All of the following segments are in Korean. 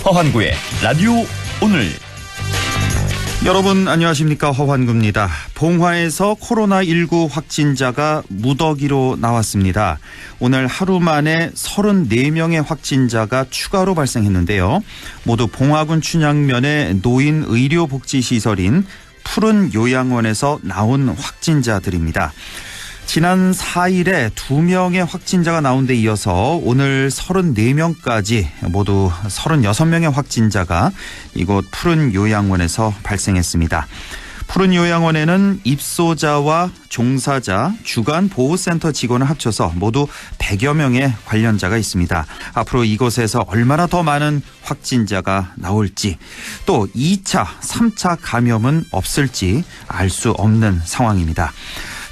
허환구의 라디오 오늘. 여러분 안녕하십니까, 허환구입니다. 봉화에서 코로나19 확진자가 무더기로 나왔습니다. 오늘 하루 만에 34명의 확진자가 추가로 발생했는데요. 모두 봉화군 춘향면의 노인 의료복지시설인 푸른 요양원에서 나온 확진자들입니다. 지난 4일에 2명의 확진자가 나온 데 이어서 오늘 34명까지 모두 36명의 확진자가 이곳 푸른 요양원에서 발생했습니다. 푸른 요양원에는 입소자와 종사자, 주간 보호센터 직원을 합쳐서 모두 100여 명의 관련자가 있습니다. 앞으로 이곳에서 얼마나 더 많은 확진자가 나올지, 또 2차, 3차 감염은 없을지 알 수 없는 상황입니다.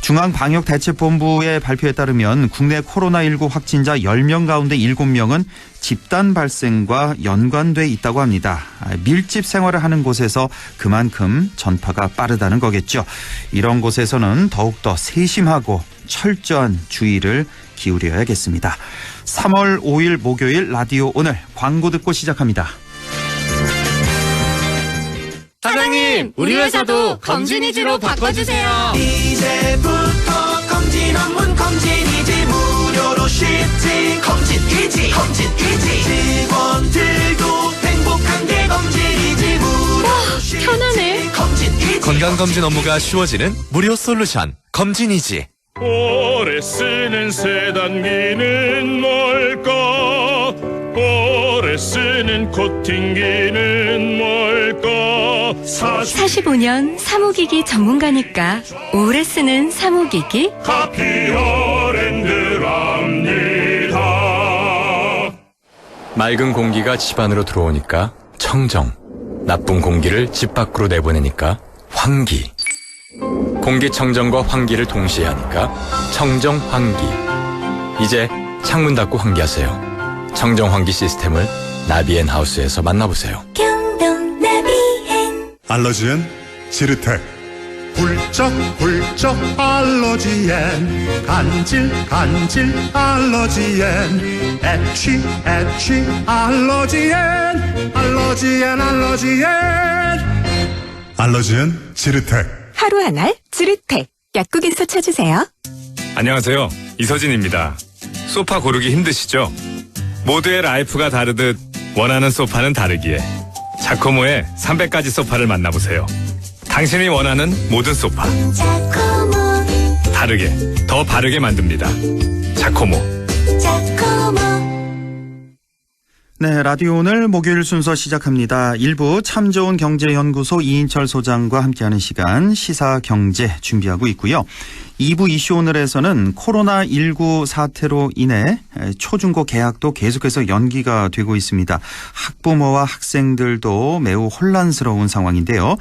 중앙방역대책본부의 발표에 따르면 국내 코로나19 확진자 10명 가운데 7명은 집단 발생과 연관돼 있다고 합니다. 밀집 생활을 하는 곳에서 그만큼 전파가 빠르다는 거겠죠. 이런 곳에서는 더욱더 세심하고 철저한 주의를 기울여야겠습니다. 3월 5일 목요일 라디오 오늘, 광고 듣고 시작합니다. 사장님, 우리 회사도 검진이지로 바꿔주세요. 이제부터 검진 업무 검진이지, 무료로 쉽지. 검진이지. 직원들도 행복한 게 검진이지, 무료로 쉽지. 편하네. 검진이지. 건강검진 업무가 쉬워지는 무료 솔루션 검진이지. 오래 쓰는 세단기는 뭘까? 오래 쓰는 코팅기는 뭘까? 45년 사무기기 전문가니까 오래 쓰는 사무기기 카피어랜드랍니다. 맑은 공기가 집 안으로 들어오니까 청정, 나쁜 공기를 집 밖으로 내보내니까 환기. 공기청정과 환기를 동시에 하니까 청정환기. 이제 창문 닫고 환기하세요. 청정환기 시스템을 나비앤하우스에서 만나보세요. 경동 나비엔 알러지엔 지르텍. 훌쩍훌쩍 알러지엔, 간질 알러지엔, 애취 알러지엔, 알러지엔 지르텍. 하루 한 알 지르텍 약국에서 찾으세요. 안녕하세요, 이서진입니다. 소파 고르기 힘드시죠? 모두의 라이프가 다르듯 원하는 소파는 다르기에 자코모의 300가지 소파를 만나보세요. 당신이 원하는 모든 소파, 다르게, 더 바르게 만듭니다. 자코모. 네, 라디오 오늘 목요일 순서 시작합니다. 1부 참 좋은 경제연구소 이인철 소장과 함께하는 시간 시사경제 준비하고 있고요. 2부 이슈 오늘에서는 코로나19 사태로 인해 초중고 개학도 계속해서 연기가 되고 있습니다. 학부모와 학생들도 매우 혼란스러운 상황인데요.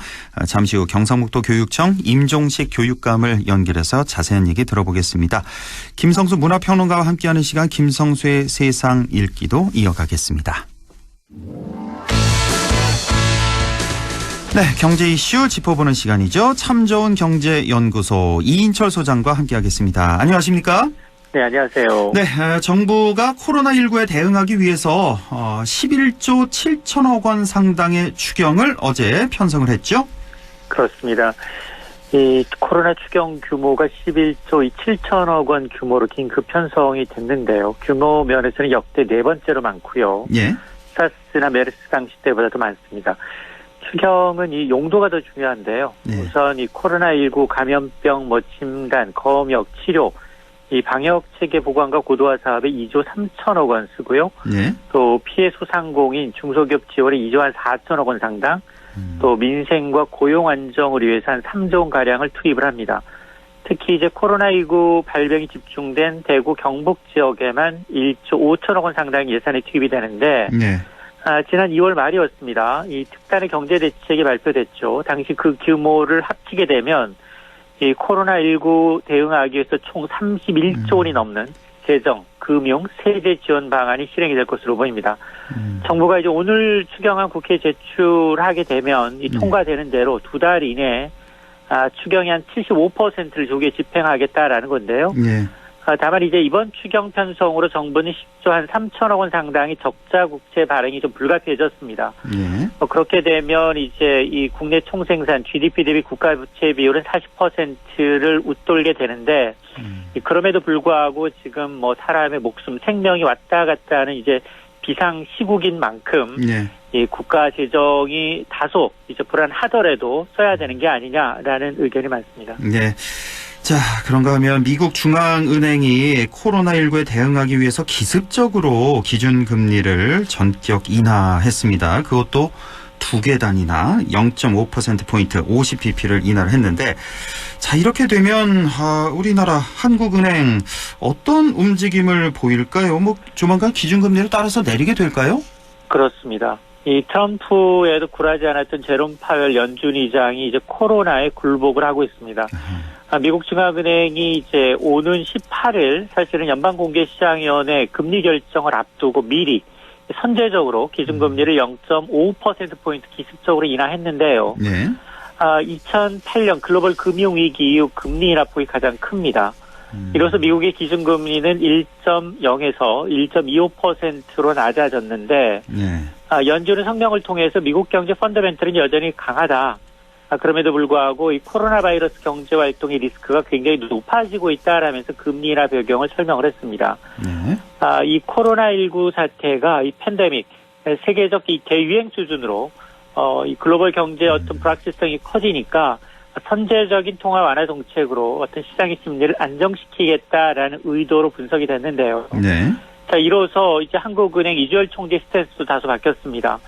잠시 후 경상북도 교육청 임종식 교육감을 연결해서 자세한 얘기 들어보겠습니다. 김성수 문화평론가와 함께하는 시간 김성수의 세상 읽기도 이어가겠습니다. 네, 경제 이슈 짚어보는 시간이죠. 참 좋은 경제연구소 이인철 소장과 함께하겠습니다. 안녕하십니까? 네, 안녕하세요. 네, 정부가 코로나19에 대응하기 위해서 11조 7천억 원 상당의 추경을 어제 편성을 했죠? 그렇습니다. 이 코로나 추경 규모가 11조 7천억 원 규모로 긴급 편성이 됐는데요. 규모 면에서는 역대 네 번째로 많고요. 예. 사스나 메르스 당시 때보다도 많습니다. 추경은 이 용도가 더 중요한데요. 네. 우선 이 코로나19 감염병 진단, 검역, 치료, 이 방역 체계 보강과 고도화 사업에 2조 3천억 원 쓰고요. 네. 또 피해 소상공인 중소기업 지원에 2조 한 4천억 원 상당, 또 민생과 고용 안정을 위해서 한 3조 원 가량을 투입을 합니다. 특히 이제 코로나19 발병이 집중된 대구 경북 지역에만 1조 5천억 원 상당의 예산이 투입이 되는데. 네. 지난 2월 말이었습니다. 이 특단의 경제 대책이 발표됐죠. 당시 그 규모를 합치게 되면 이 코로나19 대응하기 위해서 총 31조 원이 넘는 재정, 금융, 세제 지원 방안이 실행이 될 것으로 보입니다. 정부가 이제 오늘 추경안 국회에 제출하게 되면 이 통과되는 대로 2달 이내에 추경이 한 75%를 조기에 집행하겠다라는 건데요. 네. 다만 이제 이번 추경 편성으로 정부는 10조 한 3천억 원 상당의 적자 국채 발행이 좀 불가피해졌습니다. 그렇게 되면 이제 이 국내 총생산 GDP 대비 국가 부채 비율은 40%를 웃돌게 되는데 그럼에도 불구하고 지금 뭐 사람의 목숨, 생명이 왔다 갔다 하는 이제 비상 시국인 만큼 이 국가 재정이 다소 이제 불안하더라도 써야 되는 게 아니냐라는 의견이 많습니다. 네. 자, 그런가 하면 미국 중앙은행이 코로나19에 대응하기 위해서 기습적으로 기준금리를 전격 인하했습니다. 그것도 2개 단위나 0.5%포인트 50bp를 인하를 했는데, 자, 이렇게 되면 우리나라 한국은행 어떤 움직임을 보일까요? 뭐 조만간 기준금리를 따라서 내리게 될까요? 그렇습니다. 이 트럼프에도 굴하지 않았던 제롬 파웰 연준 의장이 이제 코로나에 굴복을 하고 있습니다. 미국 중앙은행이 이제 오는 18일 사실은 연방공개시장위원회 금리 결정을 앞두고 미리 선제적으로 기준금리를 0.5%포인트 기습적으로 인하했는데요. 2008년 글로벌 금융위기 이후 금리 인하폭이 가장 큽니다. 이로써 미국의 기준금리는 1.0에서 1.25%로 낮아졌는데 연준은 성명을 통해서 미국 경제 펀더멘털은 여전히 강하다. 그럼에도 불구하고 이 코로나 바이러스 경제 활동의 리스크가 굉장히 높아지고 있다라면서 금리 인하 변경을 설명을 했습니다. 이 코로나19 사태가 이 팬데믹, 세계적 이 대유행 수준으로 이 글로벌 경제의 어떤 불확실성이 커지니까 선제적인 통화 완화 정책으로 어떤 시장의 심리를 안정시키겠다라는 의도로 분석이 됐는데요. 자, 이로써 이제 한국은행 이주열 총재 스탠스도 다소 바뀌었습니다.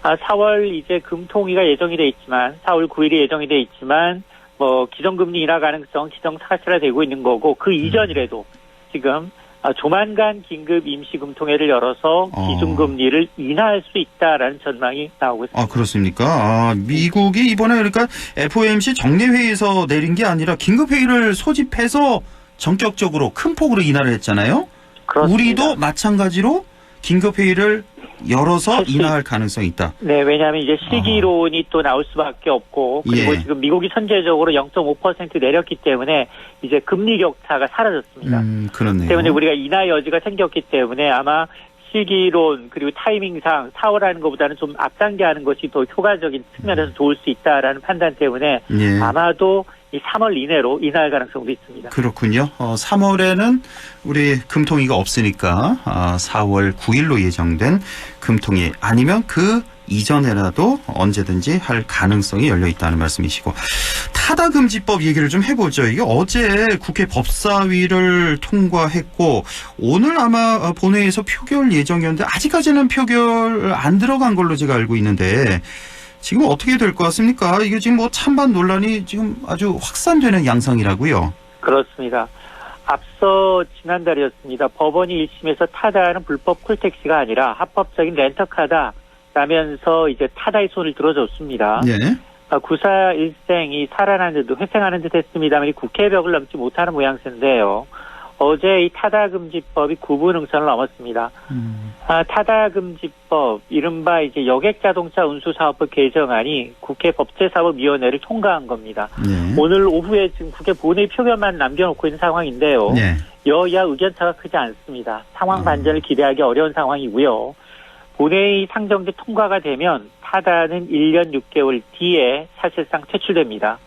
4월 이제 금통위가 예정이 돼 있지만 4월 9일이 예정이 돼 있지만 뭐 기존금리 인하 가능성 기정사실화되고 있는 거고 그 이전이라도 지금 조만간 긴급 임시금통회를 열어서 기준금리를 인하할 수 있다라는 전망이 나오고 있습니다. 그렇습니까? 미국이 이번에 그러니까 FOMC 정례회의에서 내린 게 아니라 긴급회의를 소집해서 전격적으로 큰 폭으로 인하를 했잖아요. 그렇습니다. 우리도 마찬가지로 긴급회의를 열어서 인하할 가능성이 있다. 네, 왜냐하면 이제 시기론이 또 나올 수밖에 없고 그리고 지금 미국이 선제적으로 0.5% 내렸기 때문에 이제 금리 격차가 사라졌습니다. 그렇네요. 때문에 우리가 인하 여지가 생겼기 때문에 아마 시기론 그리고 타이밍상 4월 하는 것보다는 좀 앞당겨하는 것이 더 효과적인 측면에서 좋을 수 있다라는 판단 때문에 아마도 이 3월 이내로 인하할 가능성도 있습니다. 그렇군요. 3월에는 우리 금통위가 없으니까 4월 9일로 예정된 금통위 아니면 그 이전에라도 언제든지 할 가능성이 열려 있다는 말씀이시고, 타다금지법 얘기를 좀 해보죠. 이게 어제 국회 법사위를 통과했고 오늘 아마 본회의에서 표결 예정이었는데 아직까지는 표결 안 들어간 걸로 제가 알고 있는데 지금 어떻게 될 것 같습니까? 이게 지금 뭐 찬반 논란이 지금 아주 확산되는 양상이라고요. 그렇습니다. 앞서 지난달이었습니다. 법원이 1심에서 타다는 불법 콜택시가 아니라 합법적인 렌터카다라면서 이제 타다의 손을 들어줬습니다. 구사 일생이 살아나는 듯 회생하는 듯 했습니다만 이 국회 벽을 넘지 못하는 모양새인데요. 어제 이 타다금지법이 9분 응선을 넘었습니다. 타다금지법, 이른바 이제 여객자동차 운수사업법 개정안이 국회 법제사법위원회를 통과한 겁니다. 오늘 오후에 지금 국회 본회의 표결만 남겨놓고 있는 상황인데요. 여야 의견차가 크지 않습니다. 상황 반전을 기대하기 어려운 상황이고요. 본회의 상정돼 통과가 되면 타다는 1년 6개월 뒤에 사실상 퇴출됩니다.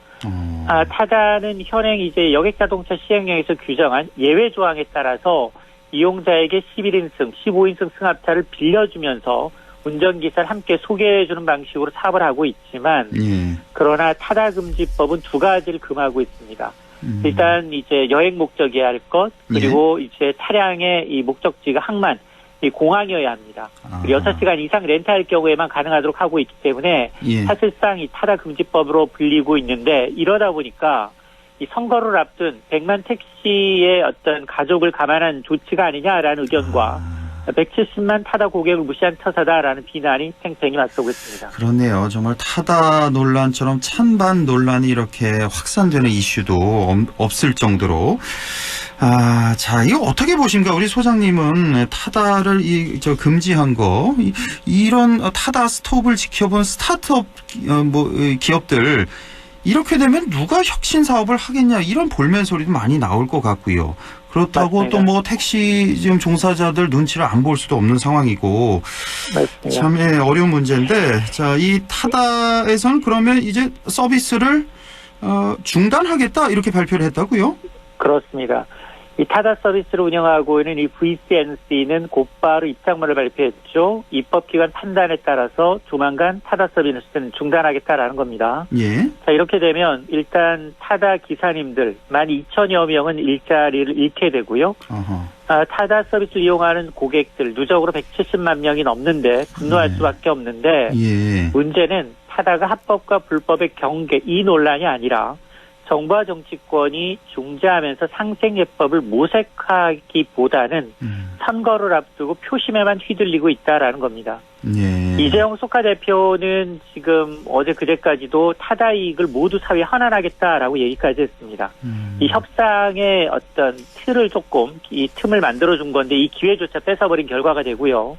타다는 현행 이제 여객자동차 시행령에서 규정한 예외 조항에 따라서 이용자에게 11인승, 15인승 승합차를 빌려주면서 운전기사를 함께 소개해주는 방식으로 사업을 하고 있지만 그러나 타다금지법은 두 가지를 금하고 있습니다. 일단 이제 여행 목적이어야 할 것, 그리고 이제 차량의 이 목적지가 항만, 이 공항이어야 합니다. 그리고 6시간 이상 렌트할 경우에만 가능하도록 하고 있기 때문에 사실상 이 타다금지법으로 불리고 있는데 이러다 보니까 이 선거를 앞둔 100만 택시의 어떤 가족을 감안한 조치가 아니냐라는 의견과 170만 타다 고객을 무시한 처사다라는 비난이 팽팽히 맞서고 있습니다. 그렇네요. 정말 타다 논란처럼 찬반 논란이 이렇게 확산되는 이슈도 없을 정도로. 자, 이거 어떻게 보십니까? 우리 소장님은 타다를 금지한 거, 이런 타다 스톱을 지켜본 스타트업 기업들, 이렇게 되면 누가 혁신 사업을 하겠냐, 이런 볼멘 소리도 많이 나올 것 같고요. 그렇다고 맞습니다. 또 뭐 택시 지금 종사자들 눈치를 안 볼 수도 없는 상황이고 맞습니다. 참 어려운 문제인데 자, 이 타다에서는 그러면 이제 서비스를 중단하겠다 이렇게 발표를 했다고요? 그렇습니다. 이 타다 서비스를 운영하고 있는 이 VCNC는 곧바로 입장문을 발표했죠. 입법기관 판단에 따라서 조만간 타다 서비스는 중단하겠다라는 겁니다. 예. 자, 이렇게 되면 일단 타다 기사님들 12,000여 명은 일자리를 잃게 되고요. 타다 서비스를 이용하는 고객들 누적으로 170만 명이 넘는데 분노할 수밖에 없는데 예. 문제는 타다가 합법과 불법의 경계 이 논란이 아니라 정부와 정치권이 중재하면서 상생예법을 모색하기보다는 선거를 앞두고 표심에만 휘둘리고 있다라는 겁니다. 예. 이재용 소카 대표는 지금 어제 그제까지도 타다 이익을 모두 사회에 환원하겠다라고 얘기까지 했습니다. 이 협상의 어떤 틀을 조금 이 틈을 만들어준 건데 이 기회조차 뺏어버린 결과가 되고요.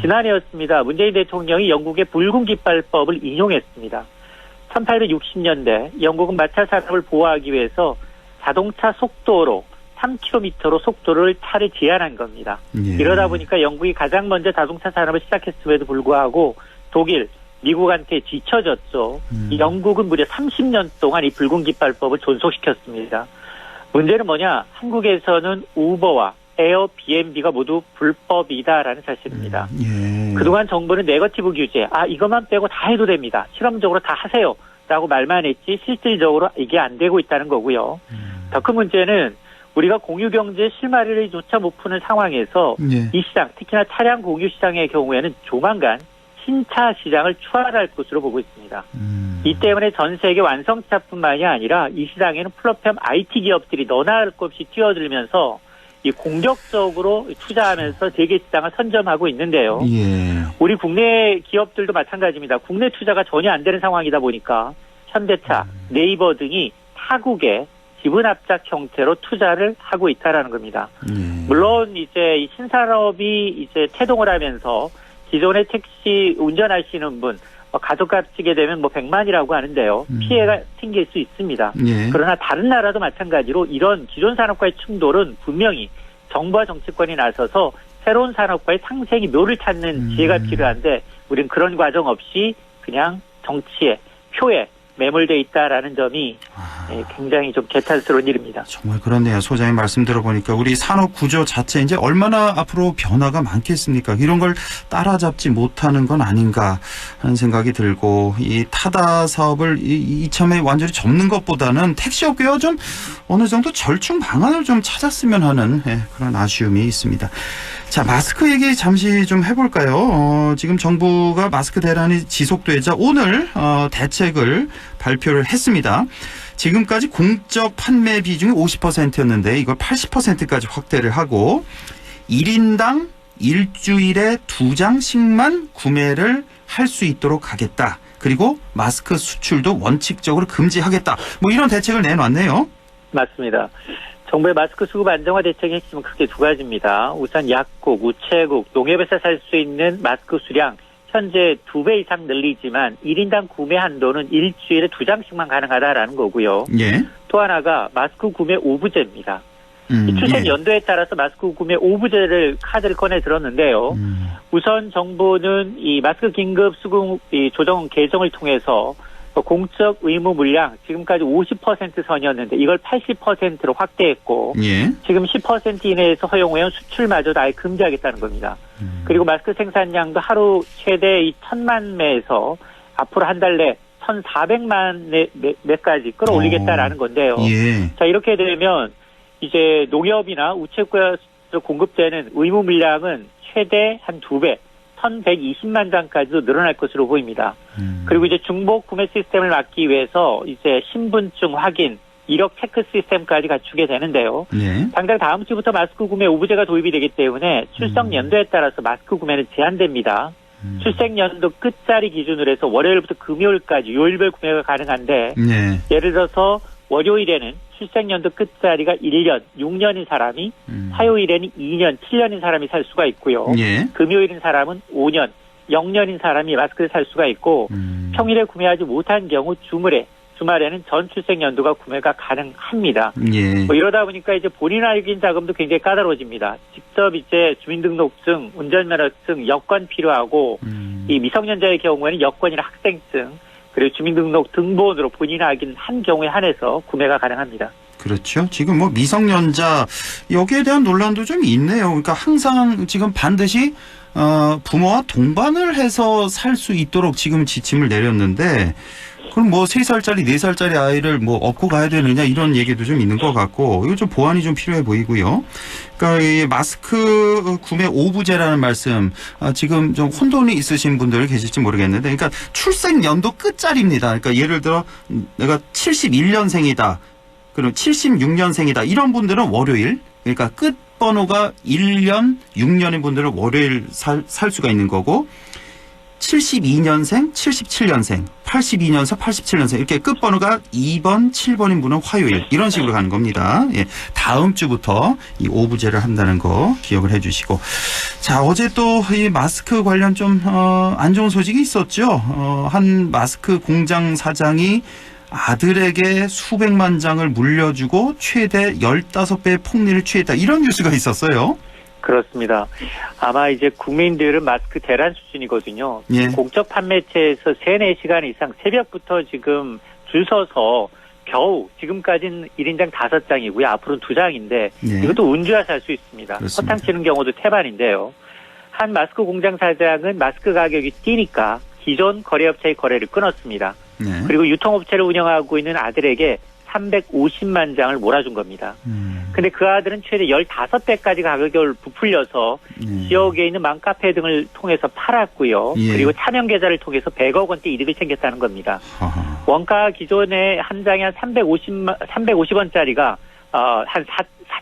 지난해였습니다. 문재인 대통령이 영국의 붉은 깃발법을 인용했습니다. 1860년대 영국은 마차 산업을 보호하기 위해서 자동차 속도로 3km로 속도를 차를 제한한 겁니다. 예. 이러다 보니까 영국이 가장 먼저 자동차 산업을 시작했음에도 불구하고 독일, 미국한테 뒤처졌죠. 영국은 무려 30년 동안 이 붉은 깃발법을 존속시켰습니다. 문제는 뭐냐? 한국에서는 우버와 에어비앤비가 모두 불법이다라는 사실입니다. 예. 그동안 정부는 네거티브 규제, 이것만 빼고 다 해도 됩니다. 실험적으로 다 하세요. 라고 말만 했지 실질적으로 이게 안 되고 있다는 거고요. 더 큰 문제는 우리가 공유경제 실마리조차 못 푸는 상황에서 예. 이 시장, 특히나 차량 공유 시장의 경우에는 조만간 신차 시장을 추월할 것으로 보고 있습니다. 이 때문에 전 세계 완성차뿐만이 아니라 이 시장에는 플랫폼 IT 기업들이 너나 할 것 없이 뛰어들면서 이 공격적으로 투자하면서 세계 시장을 선점하고 있는데요. 예. 우리 국내 기업들도 마찬가지입니다. 국내 투자가 전혀 안 되는 상황이다 보니까 현대차, 네이버 등이 타국에 지분 합작 형태로 투자를 하고 있다라는 겁니다. 물론 이제 이 신산업이 이제 태동을 하면서 기존의 택시 운전하시는 분 가족 값지게 되면 100만이라고 하는데요. 피해가 생길 수 있습니다. 예. 그러나 다른 나라도 마찬가지로 이런 기존 산업과의 충돌은 분명히 정부와 정치권이 나서서 새로운 산업과의 상생의 묘를 찾는 지혜가 필요한데 우리는 그런 과정 없이 그냥 정치에 표에 매몰돼 있다라는 점이 굉장히 좀 개탄스러운 일입니다. 정말 그렇네요. 소장님 말씀 들어보니까 우리 산업 구조 자체 이제 얼마나 앞으로 변화가 많겠습니까? 이런 걸 따라잡지 못하는 건 아닌가 하는 생각이 들고 이 타다 사업을 이참에 완전히 접는 것보다는 택시업계와 좀 어느 정도 절충 방안을 좀 찾았으면 하는 그런 아쉬움이 있습니다. 자, 마스크 얘기 잠시 좀 해볼까요? 지금 정부가 마스크 대란이 지속되자 오늘 대책을 발표를 했습니다. 지금까지 공적 판매 비중이 50%였는데 이걸 80%까지 확대를 하고 1인당 일주일에 2장씩만 구매를 할 수 있도록 하겠다. 그리고 마스크 수출도 원칙적으로 금지하겠다. 뭐 이런 대책을 내놨네요. 맞습니다. 정부의 마스크 수급 안정화 대책의 핵심은 크게 두 가지입니다. 우선 약국, 우체국, 농협에서 살 수 있는 마스크 수량 현재 2배 이상 늘리지만 1인당 구매 한도는 일주일에 2장씩만 가능하다라는 거고요. 예. 또 하나가 마스크 구매 오부제입니다. 출생 연도에 따라서 마스크 구매 오부제를 카드를 꺼내 들었는데요. 우선 정부는 이 마스크 긴급 수급 조정 개정을 통해서 공적 의무 물량 지금까지 50% 선이었는데 이걸 80%로 확대했고 예. 지금 10% 이내에서 허용해온 수출마저도 아예 금지하겠다는 겁니다. 그리고 마스크 생산량도 하루 최대 1,000만 매에서 앞으로 한 달 내 1,400만 매까지 끌어올리겠다라는 건데요. 예. 자, 이렇게 되면 이제 농협이나 우체국에서 공급되는 의무 물량은 최대 한 2배 1,120만 장까지도 늘어날 것으로 보입니다. 그리고 이제 중복 구매 시스템을 막기 위해서 이제 신분증 확인, 이력 체크 시스템까지 갖추게 되는데요. 네. 당장 다음 주부터 마스크 구매 오부제가 도입이 되기 때문에 출석 연도에 따라서 마스크 구매는 제한됩니다. 출생 연도 끝자리 기준으로 해서 월요일부터 금요일까지 요일별 구매가 가능한데 네. 예를 들어서 월요일에는 출생연도 끝자리가 1년, 6년인 사람이 화요일에는 2년, 7년인 사람이 살 수가 있고요. 예. 금요일인 사람은 5년, 0년인 사람이 마스크를 살 수가 있고 평일에 구매하지 못한 경우 주말에 주말에는 전 출생 연도가 구매가 가능합니다. 예. 뭐 이러다 보니까 이제 본인 확인 작업도 굉장히 까다로워집니다. 직접 이제 주민등록증, 운전면허증, 여권 필요하고 이 미성년자의 경우에는 여권이나 학생증 그리고 주민등록 등본으로 본인 확인한 경우에 한해서 구매가 가능합니다. 그렇죠. 지금 뭐 미성년자 여기에 대한 논란도 좀 있네요. 그러니까 항상 지금 반드시 부모와 동반을 해서 살 수 있도록 지금 지침을 내렸는데 그럼 뭐 3살짜리, 4살짜리 아이를 뭐 업고 가야 되느냐 이런 얘기도 좀 있는 것 같고 이거 좀 보완이 좀 필요해 보이고요. 그러니까 이 마스크 구매 오부제라는 말씀 지금 좀 혼돈이 있으신 분들 계실지 모르겠는데 그러니까 출생 연도 끝자리입니다. 그러니까 예를 들어 내가 71년생이다. 그럼 76년생이다. 이런 분들은 월요일 그러니까 끝 번호가 1년, 6년인 분들은 월요일 살 수가 있는 거고 72년생, 77년생, 82년생, 87년생 이렇게 끝번호가 2번, 7번인 분은 화요일 이런 식으로 가는 겁니다. 예, 다음 주부터 이 오부제를 한다는 거 기억을 해주시고 자 어제 또 이 마스크 관련 좀 안 좋은 소식이 있었죠. 한 마스크 공장 사장이 아들에게 수백만 장을 물려주고 최대 15배의 폭리를 취했다. 이런 뉴스가 있었어요. 그렇습니다. 아마 이제 국민들은 마스크 대란 수준이거든요. 예. 공적 판매체에서 3-4시간 이상 새벽부터 지금 줄 서서 겨우 지금까지는 1인당 5장이고요. 앞으로는 2장인데 예. 이것도 운주야 살 수 있습니다. 그렇습니다. 허탕 치는 경우도 태반인데요. 한 마스크 공장 사장은 마스크 가격이 뛰니까 기존 거래업체의 거래를 끊었습니다. 네. 그리고 유통업체를 운영하고 있는 아들에게 350만 장을 몰아준 겁니다. 근데 그 아들은 최대 15배까지 가격을 부풀려서 지역에 있는 맘카페 등을 통해서 팔았고요. 예. 그리고 차명 계좌를 통해서 100억 원대 이득을 챙겼다는 겁니다. 아하. 원가 기존에 한 장에 한 350원짜리가 한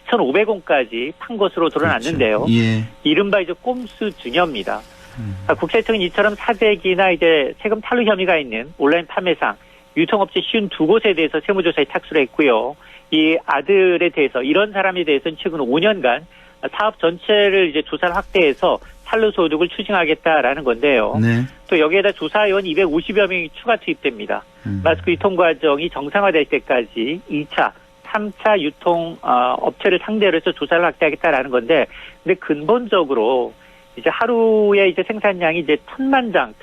4,500원까지 판 것으로 드러났는데요. 그렇죠. 예. 이른바 이제 꼼수 증여입니다. 국세청은 이처럼 사재기나 이제 세금 탈루 혐의가 있는 온라인 판매상, 유통업체 52곳에 대해서 세무조사에 착수를 했고요. 이 아들에 대해서 이런 사람에 대해서는 최근 5년간 사업 전체를 이제 조사를 확대해서 탈루 소득을 추징하겠다라는 건데요. 네. 또 여기에다 조사위원 250여 명이 추가 투입됩니다. 마스크 유통 과정이 정상화될 때까지 2차, 3차 유통 업체를 상대로 해서 조사를 확대하겠다라는 건데, 근데 근본적으로 이제 하루에 이제 생산량이 이제 1,000만 장,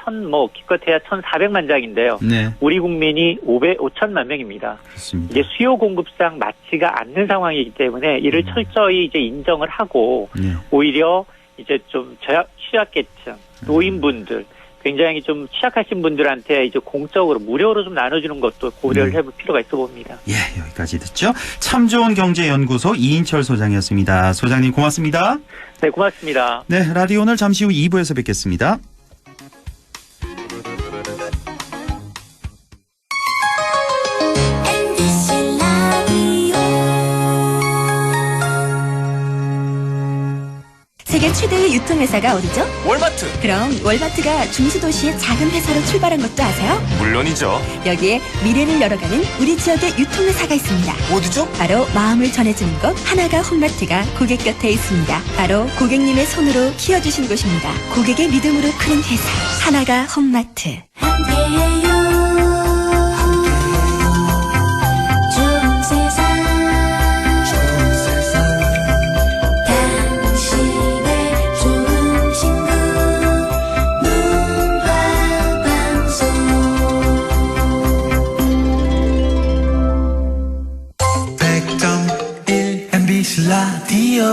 기껏해야 1,400만 장인데요. 네. 우리 국민이 5천만 명입니다. 그렇습니다. 이게 수요 공급상 맞지가 않는 상황이기 때문에 이를 철저히 이제 인정을 하고 네. 오히려 이제 좀 취약계층, 노인분들, 굉장히 좀 취약하신 분들한테 이제 공적으로 무료로 좀 나눠주는 것도 고려를 해볼 필요가 있어 봅니다. 예, 여기까지 듣죠. 참 좋은 경제연구소 이인철 소장이었습니다. 소장님 고맙습니다. 네, 고맙습니다. 네, 라디오 오늘 잠시 후 2부에서 뵙겠습니다. 세계 최대의 유통회사가 어디죠? 월마트. 그럼 월마트가 중수도시의 작은 회사로 출발한 것도 아세요? 물론이죠. 여기에 미래를 열어가는 우리 지역의 유통회사가 있습니다. 어디죠? 바로 마음을 전해주는 곳 하나가 홈마트가 고객 곁에 있습니다. 바로 고객님의 손으로 키워주신 곳입니다. 고객의 믿음으로 크는 회사 하나가 홈마트. 라디오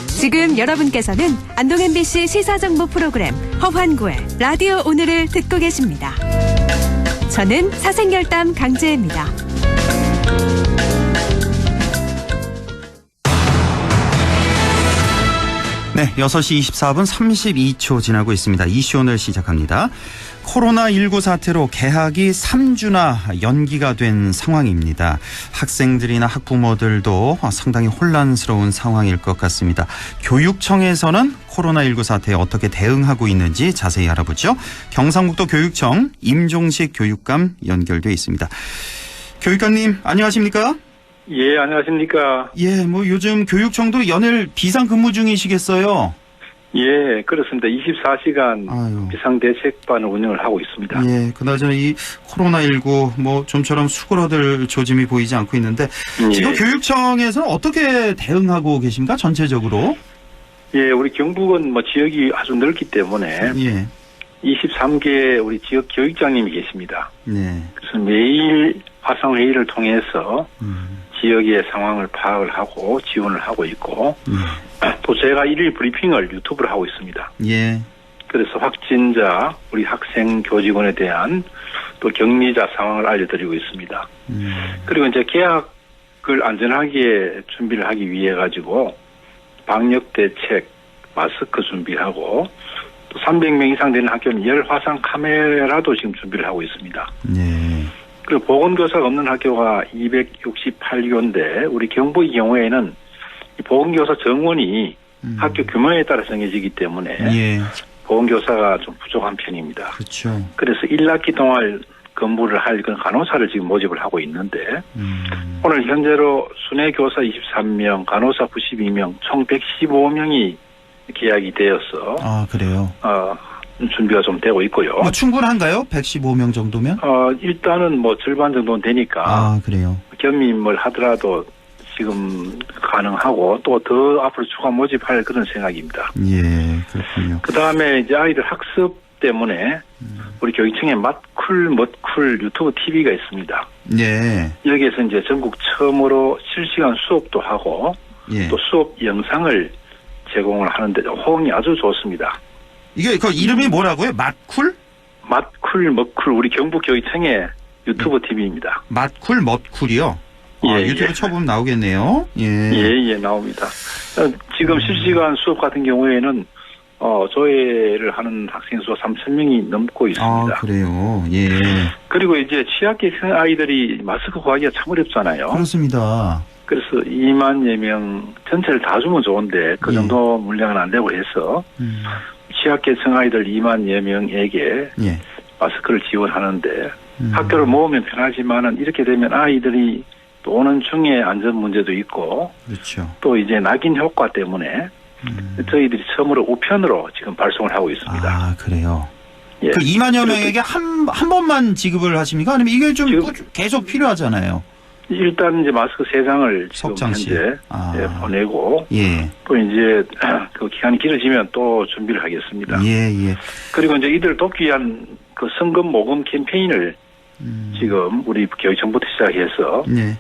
지금 여러분께서는 안동 MBC 시사정보 프로그램 허환구의 라디오 오늘을 듣고 계십니다. 저는 사생결담 강재입니다. 네, 6시 24분 32초 지나고 있습니다. 이슈 오늘 시작합니다. 코로나19 사태로 개학이 3주나 연기가 된 상황입니다. 학생들이나 학부모들도 상당히 혼란스러운 상황일 것 같습니다. 교육청에서는 코로나19 사태에 어떻게 대응하고 있는지 자세히 알아보죠. 경상북도 교육청 임종식 교육감 연결돼 있습니다. 교육감님 안녕하십니까? 예, 안녕하십니까? 예, 뭐 요즘 교육청도 연일 비상근무 중이시겠어요? 예, 그렇습니다. 24시간 아유. 비상대책반을 운영을 하고 있습니다. 예, 그나저나 이 코로나19 뭐 좀처럼 수그러들 조짐이 보이지 않고 있는데 지금 교육청에서는 어떻게 대응하고 계십니까? 전체적으로? 예, 우리 경북은 뭐 지역이 아주 넓기 때문에 예. 23개 우리 지역 교육장님이 계십니다. 네. 그래서 매일 화상회의를 통해서 지역의 상황을 파악을 하고 지원을 하고 있고 또 제가 일일 브리핑을 유튜브로 하고 있습니다. 예. 그래서 확진자, 우리 학생, 교직원에 대한 또 격리자 상황을 알려드리고 있습니다. 그리고 이제 개학을 안전하게 준비를 하기 위해 가지고 방역 대책, 마스크 준비하고 또 300명 이상 되는 학교는 열화상 카메라도 지금 준비를 하고 있습니다. 네. 그리고 보건교사가 없는 학교가 268교인데 우리 경북의 경우에는 이 보건교사 정원이 학교 규모에 따라 정해지기 때문에 예. 보건교사가 좀 부족한 편입니다. 그렇죠. 그래서 1학기 동안 근무를 할 그런 간호사를 지금 모집을 하고 있는데 오늘 현재로 순회교사 23명, 간호사 92명, 총 115명이 계약이 되어서 아, 그래요? 준비가 좀 되고 있고요. 뭐 충분한가요? 115명 정도면? 일단은 뭐 절반 정도는 되니까. 아, 그래요? 겸임을 하더라도 지금 가능하고 또 더 앞으로 추가 모집할 그런 생각입니다. 예, 그렇군요. 그 다음에 이제 아이들 학습 때문에 우리 교육청에 맛쿨, 멋쿨 유튜브 TV가 있습니다. 네. 여기에서 이제 전국 처음으로 실시간 수업도 하고 예. 또 수업 영상을 제공을 하는데 호응이 아주 좋습니다. 이게 그 이름이 뭐라고요? 맛쿨? 맛쿨, 멋쿨 우리 경북교육청의 유튜브 TV입니다. 맛쿨, 멋쿨이요? 예, 유튜브 예. 쳐보면 나오겠네요. 예. 예, 나옵니다. 지금 실시간 수업 같은 경우에는 조회를 하는 학생 수가 3,000명이 넘고 있습니다. 아, 그래요. 예. 그리고 이제 취약계층 아이들이 마스크 구하기가 참 어렵잖아요. 그렇습니다. 그래서 2만여 명 전체를 다 주면 좋은데 그 정도 물량은 안 되고 해서 취약계층 아이들 2만여 명에게 예. 마스크를 지원하는데 학교를 모으면 편하지만은 이렇게 되면 아이들이 또 오는 중에 안전 문제도 있고 그렇죠. 또 이제 낙인 효과 때문에 저희들이 처음으로 우편으로 지금 발송을 하고 있습니다. 아, 그래요. 예. 그 2만여 명에게 한 번만 지급을 하십니까? 아니면 이게 좀 계속 필요하잖아요. 일단 이제 마스크 3장을 지금 현재 보내고 예. 또 이제 그 기간이 길어지면 또 준비를 하겠습니다. 예, 예. 그리고 이제 이들 돕기 위한 그 성금 모금 캠페인을 지금 우리 교육청부터 시작해서 네.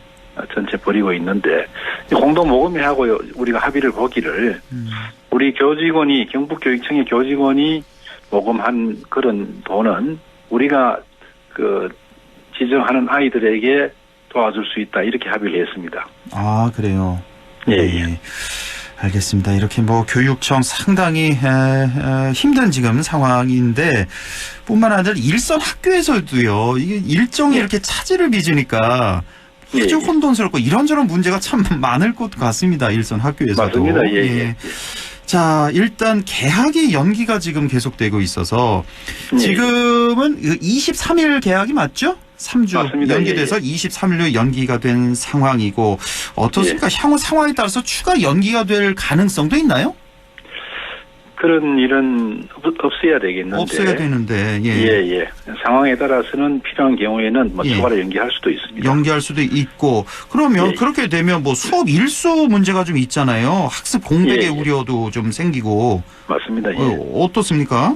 전체 벌이고 있는데 공동 모금회하고 우리가 합의를 보기를 우리 교직원이 경북교육청의 교직원이 모금한 그런 돈은 우리가 그 지정하는 아이들에게 도와줄 수 있다 이렇게 합의를 했습니다. 아, 그래요. 예, 예. 알겠습니다. 이렇게 뭐 교육청 상당히 힘든 지금 상황인데 뿐만 아니라 일선 학교에서도요. 이게 일정이 이렇게 차질을 빚으니까 아주 혼돈스럽고 이런저런 문제가 참 많을 것 같습니다. 일선 학교에서도. 맞습니다. 예. 자, 일단 개학이 연기가 지금 계속되고 있어서 지금은 23일 개학이 맞죠? 3주 맞습니다. 연기돼서 23일로 연기가 된 상황이고 어떻습니까? 향후 상황에 따라서 추가 연기가 될 가능성도 있나요? 그런 일은 없어야 되겠는데. 없어야 되는데. 예. 상황에 따라서는 필요한 경우에는 뭐 추가로 연기할 수도 있습니다. 연기할 수도 있고 그러면 그렇게 되면 뭐 수업 일수 문제가 좀 있잖아요. 학습 공백의 우려도 좀 생기고. 맞습니다. 어떻습니까?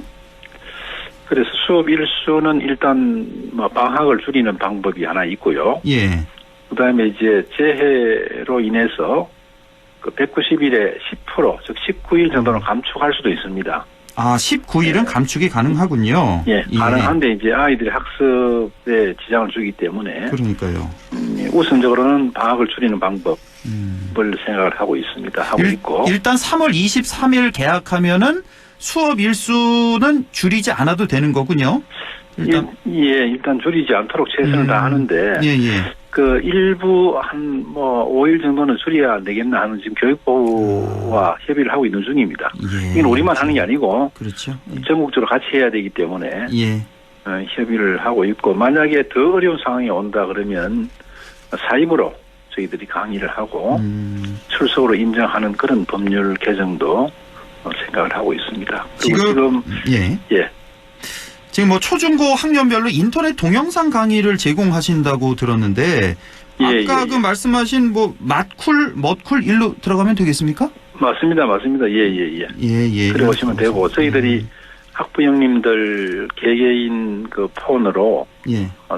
그래서 수업 일수는 일단 뭐 방학을 줄이는 방법이 하나 있고요. 예. 그다음에 이제 재해로 인해서 그 190일에 10%, 즉 19일 정도는 감축할 수도 있습니다. 아, 19일은 감축이 가능하군요. 예, 가능한데 이제 아이들이 학습에 지장을 주기 때문에. 그러니까요. 우선적으로는 방학을 줄이는 방법을 생각을 하고 있습니다. 있고. 일단 3월 23일 개학하면은 수업 일수는 줄이지 않아도 되는 거군요. 일단 줄이지 않도록 최선을 다하는데. 예. 그 일부 한 뭐 5일 정도는 줄여야 되겠나 하는 지금 교육부와 협의를 하고 있는 중입니다. 이건 우리만 하는 게 아니고 그렇죠. 전국적으로 같이 해야 되기 때문에 협의를 하고 있고 만약에 더 어려운 상황이 온다 그러면 사입으로 저희들이 강의를 하고 출석으로 인정하는 그런 법률 개정도 생각을 하고 있습니다. 지금 예. 지금 뭐 초중고 학년별로 인터넷 동영상 강의를 제공하신다고 들었는데 아까 그 말씀하신 뭐 멋쿨 일로 들어가면 되겠습니까? 맞습니다. 예. 그래 보시면 되고 저희들이 학부 형님들 개개인 그 폰으로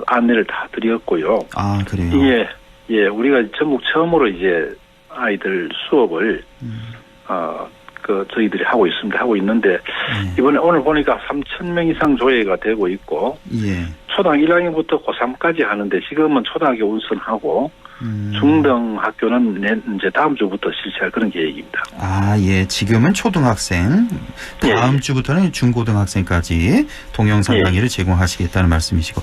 안내를 다 드렸고요. 아 그래요? 이게 우리가 전국 처음으로 이제 아이들 수업을 저희들이 하고 있는데 이번에 오늘 보니까 3,000명 이상 조회가 되고 있고 초등학교 1학년부터 고3까지 하는데 지금은 초등학교 우선하고 중등학교는 이제 다음 주부터 실시할 그런 계획입니다. 아, 예. 지금은 초등학생, 다음 주부터는 중고등학생까지 동영상 강의를 제공하시겠다는 말씀이시고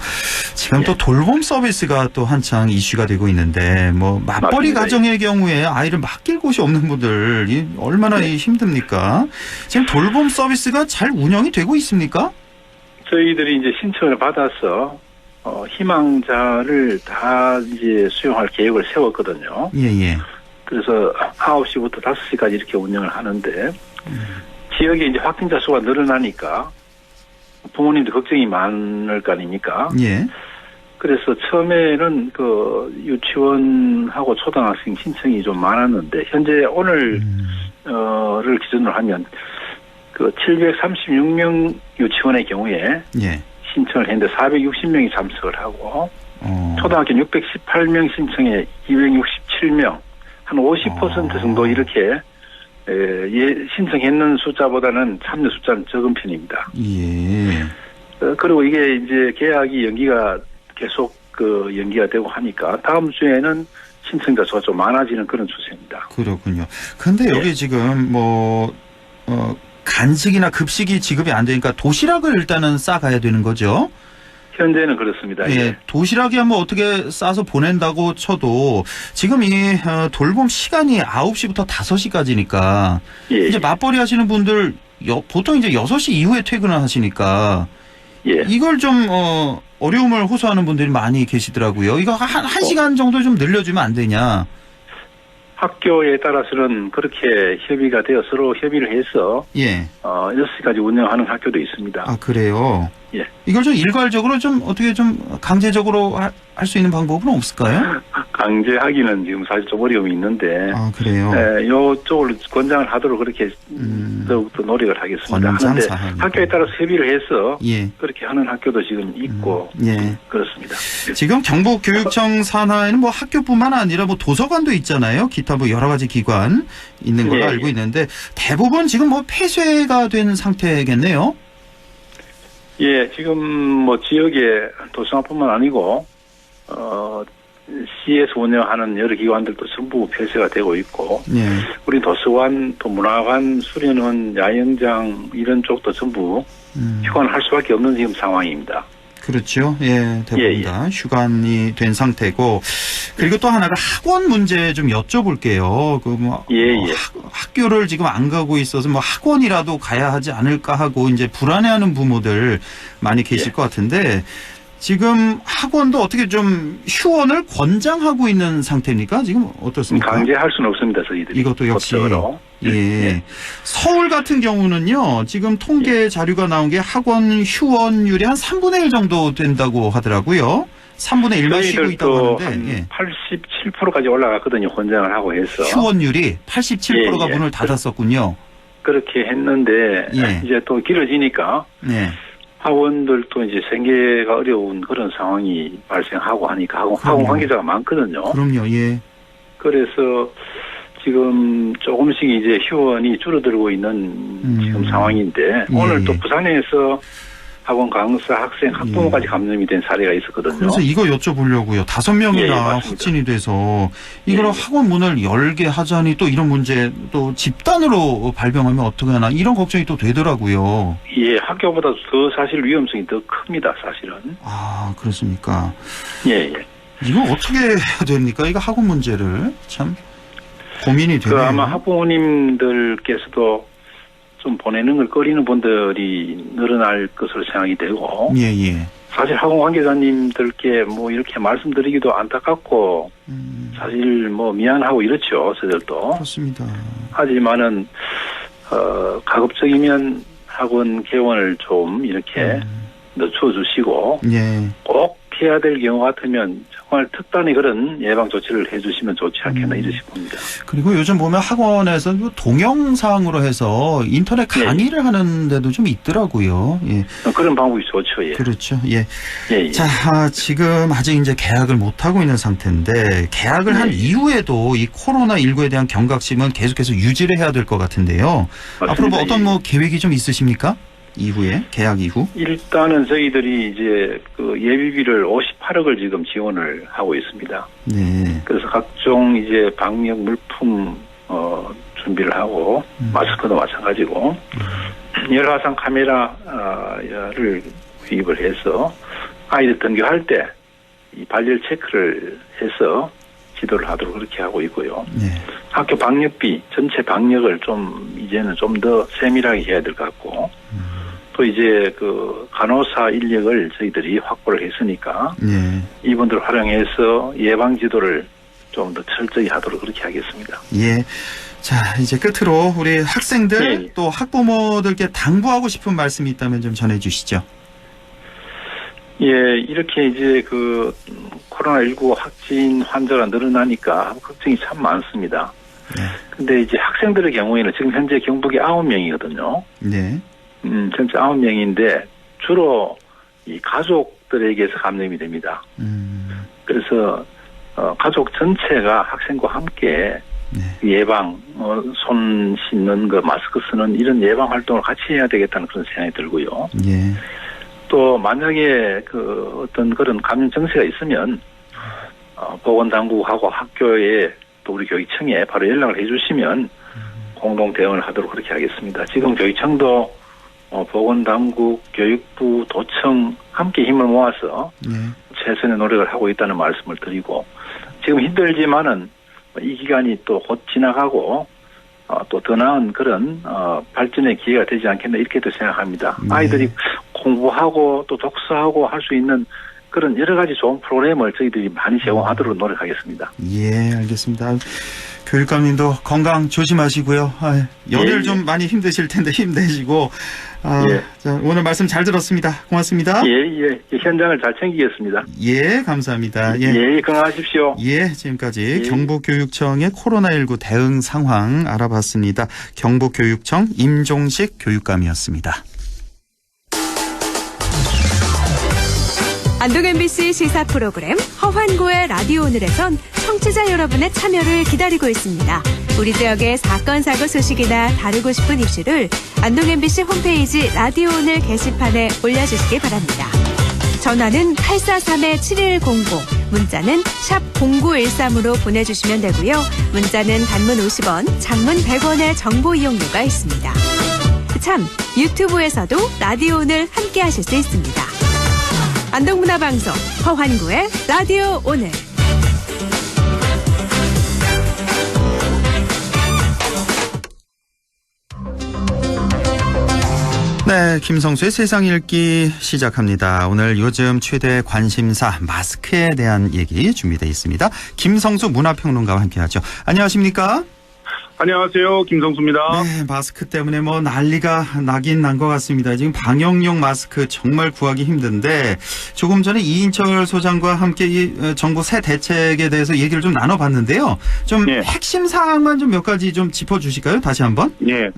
지금 또 돌봄 서비스가 또 한창 이슈가 되고 있는데 뭐 맞벌이 가정의 경우에 아이를 맡길 곳이 없는 분들 얼마나 힘듭니까? 지금 돌봄 서비스가 잘 운영이 되고 있습니까? 저희들이 이제 신청을 받아서 희망자를 다 이제 수용할 계획을 세웠거든요. 예. 그래서 9시부터 5시까지 이렇게 운영을 하는데 지역에 이제 확진자 수가 늘어나니까 부모님들 걱정이 많을 거 아닙니까? 예. 그래서 처음에는 그 유치원하고 초등학생 신청이 좀 많았는데 현재 오늘을 기준으로 하면 그 736명 유치원의 경우에 신청을 했는데 460명이 참석을 하고 초등학교 618명 신청에 267명 한 50% 정도 이렇게 신청했는 숫자보다는 참여 숫자는 적은 편입니다. 그리고 이게 이제 계약이 연기가 계속 연기가 되고 하니까 다음 주에는 신청자 수가 좀 많아지는 그런 추세입니다. 그렇군요. 근데 여기 지금 간식이나 급식이 지급이 안 되니까 도시락을 일단은 싸가야 되는 거죠? 현재는 그렇습니다. 예. 도시락이 한번 어떻게 싸서 보낸다고 쳐도 지금 이 돌봄 시간이 9시부터 5시까지니까 이제 맞벌이 하시는 분들 보통 이제 6시 이후에 퇴근을 하시니까 이걸 좀 어려움을 호소하는 분들이 많이 계시더라고요. 이거 한 시간 정도 좀 늘려주면 안 되냐? 학교에 따라서는 그렇게 협의가 되어 서로 협의를 해서 6시까지 운영하는 학교도 있습니다. 아 그래요? 예. 이걸 좀 일괄적으로 좀 어떻게 좀 강제적으로 할 수 있는 방법은 없을까요? 강제하기는 지금 사실 좀 어려움이 있는데. 아 그래요? 이쪽을 권장을 하도록 그렇게 더욱더 노력을 하겠습니다. 하는데 학교에 따라서 협의를 해서 그렇게 하는 학교도 지금 있고 그렇습니다. 지금 경북교육청 산하에는 뭐 학교뿐만 아니라 뭐 도서관도 있잖아요. 기타 뭐 여러 가지 기관 있는 걸로 알고 있는데 대부분 지금 뭐 폐쇄가 된 상태겠네요. 예, 지금 뭐 지역의 도서관뿐만 아니고 시에서 운영하는 여러 기관들도 전부 폐쇄가 되고 있고 우리 도서관, 또 문화관, 수련원, 야영장 이런 쪽도 전부 휴관을 할 수밖에 없는 지금 상황입니다. 그렇죠. 예, 대부분 다 휴관이 된 상태고 그리고 또 하나가 학원 문제 좀 여쭤볼게요. 학교를 지금 안 가고 있어서 뭐 학원이라도 가야 하지 않을까 하고 이제 불안해하는 부모들 많이 계실 것 같은데 지금 학원도 어떻게 좀 휴원을 권장하고 있는 상태입니까? 지금 어떻습니까? 강제할 수는 없습니다, 저희들이. 이것도 역시 서울 같은 경우는요. 지금 통계 자료가 나온 게 학원 휴원율이 한 3분의 1 정도 된다고 하더라고요. 3분의 1만 쉬고 있다고 하는데 87%까지 올라갔거든요. 권장을 하고 해서. 휴원율이 87%가 문을 닫았었군요. 그렇게 했는데 이제 또 길어지니까 학원들도 이제 생계가 어려운 그런 상황이 발생하고 하니까 학원 관계자가 많거든요. 그럼요. 그래서 지금 조금씩 이제 휴원이 줄어들고 있는 지금 상황인데 오늘 또 부산에서 학원 강사, 학생, 학부모까지 감염이 된 사례가 있었거든요. 그래서 이거 여쭤보려고요. 5명이나 확진이 돼서 이걸 학원 문을 열게 하자니 또 이런 문제 또 집단으로 발병하면 어떻게 하나 이런 걱정이 또 되더라고요. 예, 학교보다 더 사실 위험성이 더 큽니다, 사실은. 아, 그렇습니까? 이거 어떻게 해야 됩니까? 이거 학원 문제를 참 고민이 되네요. 아마 학부모님들께서도 좀 보내는 걸 꺼리는 분들이 늘어날 것으로 생각이 되고. 사실 학원 관계자님들께 뭐 이렇게 말씀드리기도 안타깝고, 사실 뭐 미안하고 이렇죠, 저들도. 그렇습니다. 하지만은, 가급적이면 학원 개원을 좀 이렇게 늦춰주시고 예. 꼭 해야 될 경우 같으면 정말 특단의 그런 예방 조치를 해주시면 좋지 않겠나 이러시 봅니다. 그리고 요즘 보면 학원에서 동영상으로 해서 인터넷 강의를 하는 데도 좀 있더라고요. 예. 그런 방법이 좋죠. 예. 그렇죠. 예. 예. 자, 지금 아직 이제 개학을 못 하고 있는 상태인데 개학을 한 이후에도 이 코로나19에 대한 경각심은 계속해서 유지를 해야 될 것 같은데요. 맞습니다. 앞으로 뭐 어떤 뭐 계획이 좀 있으십니까? 이후에 개학 이후? 일단은 저희들이 이제 그 예비비를 58억을 지금 지원을 하고 있습니다. 네. 그래서 각종 이제 방역 물품 준비를 하고 마스크도 마찬가지고 열화상 카메라를 구입을 해서 아이들 등교할 때 이 발열 체크를 해서 지도를 하도록 그렇게 하고 있고요. 네. 학교 방역비 전체 방역을 좀 이제는 좀 더 세밀하게 해야 될 것 같고 또 이제 그 간호사 인력을 저희들이 확보를 했으니까 네. 이분들 활용해서 예방 지도를 좀 더 철저히 하도록 그렇게 하겠습니다. 예. 자, 이제 끝으로 우리 학생들 또 학부모들께 당부하고 싶은 말씀이 있다면 좀 전해 주시죠. 예, 이렇게 이제 그 코로나19 확진 환자가 늘어나니까 걱정이 참 많습니다. 근데 이제 학생들의 경우에는 지금 현재 경북이 9명이거든요. 네. 전체 9명인데 주로 이 가족들에게서 감염이 됩니다. 그래서 가족 전체가 학생과 함께 예방, 손 씻는 거, 마스크 쓰는 이런 예방 활동을 같이 해야 되겠다는 그런 생각이 들고요. 예. 또 만약에 그 어떤 그런 감염 증세가 있으면 보건당국하고 학교에 또 우리 교육청에 바로 연락을 해주시면 공동 대응을 하도록 그렇게 하겠습니다. 지금 교육청도 보건당국, 교육부, 도청 함께 힘을 모아서 최선의 노력을 하고 있다는 말씀을 드리고 지금 힘들지만은 이 기간이 또 곧 지나가고 또 더 나은 그런 발전의 기회가 되지 않겠나 이렇게도 생각합니다. 아이들이 공부하고 또 독서하고 할 수 있는 그런 여러 가지 좋은 프로그램을 저희들이 많이 제공하도록 노력하겠습니다. 예, 알겠습니다. 교육감님도 건강 조심하시고요. 연휴를 좀 많이 힘드실 텐데 힘내시고 자, 오늘 말씀 잘 들었습니다. 고맙습니다. 예. 현장을 잘 챙기겠습니다. 예, 감사합니다. 예, 건강하십시오. 예, 지금까지 경북교육청의 코로나19 대응 상황 알아봤습니다. 경북교육청 임종식 교육감이었습니다. 안동 MBC 시사 프로그램 허환고의 라디오 오늘에선 청취자 여러분의 참여를 기다리고 있습니다. 우리 지역의 사건 사고 소식이나 다루고 싶은 이슈를 안동 MBC 홈페이지 라디오 오늘 게시판에 올려주시기 바랍니다. 전화는 843-7100, 문자는 샵 0913으로 보내주시면 되고요. 문자는 단문 50원, 장문 100원의 정보 이용료가 있습니다. 참, 유튜브에서도 라디오 오늘 함께 하실 수 있습니다. 안동문화방송 허환구의 라디오 오늘. 네, 김성수의 세상 읽기 시작합니다. 오늘 요즘 최대 관심사 마스크에 대한 얘기 준비되어 있습니다. 김성수 문화평론가와 함께하죠. 안녕하십니까? 안녕하세요. 김성수입니다. 네, 마스크 때문에 뭐 난리가 나긴 난 것 같습니다. 지금 방역용 마스크 정말 구하기 힘든데 조금 전에 이인철 소장과 함께 이 정부 새 대책에 대해서 얘기를 좀 나눠봤는데요. 좀 핵심 사항만 좀 몇 가지 좀 짚어주실까요? 다시 한번. 예.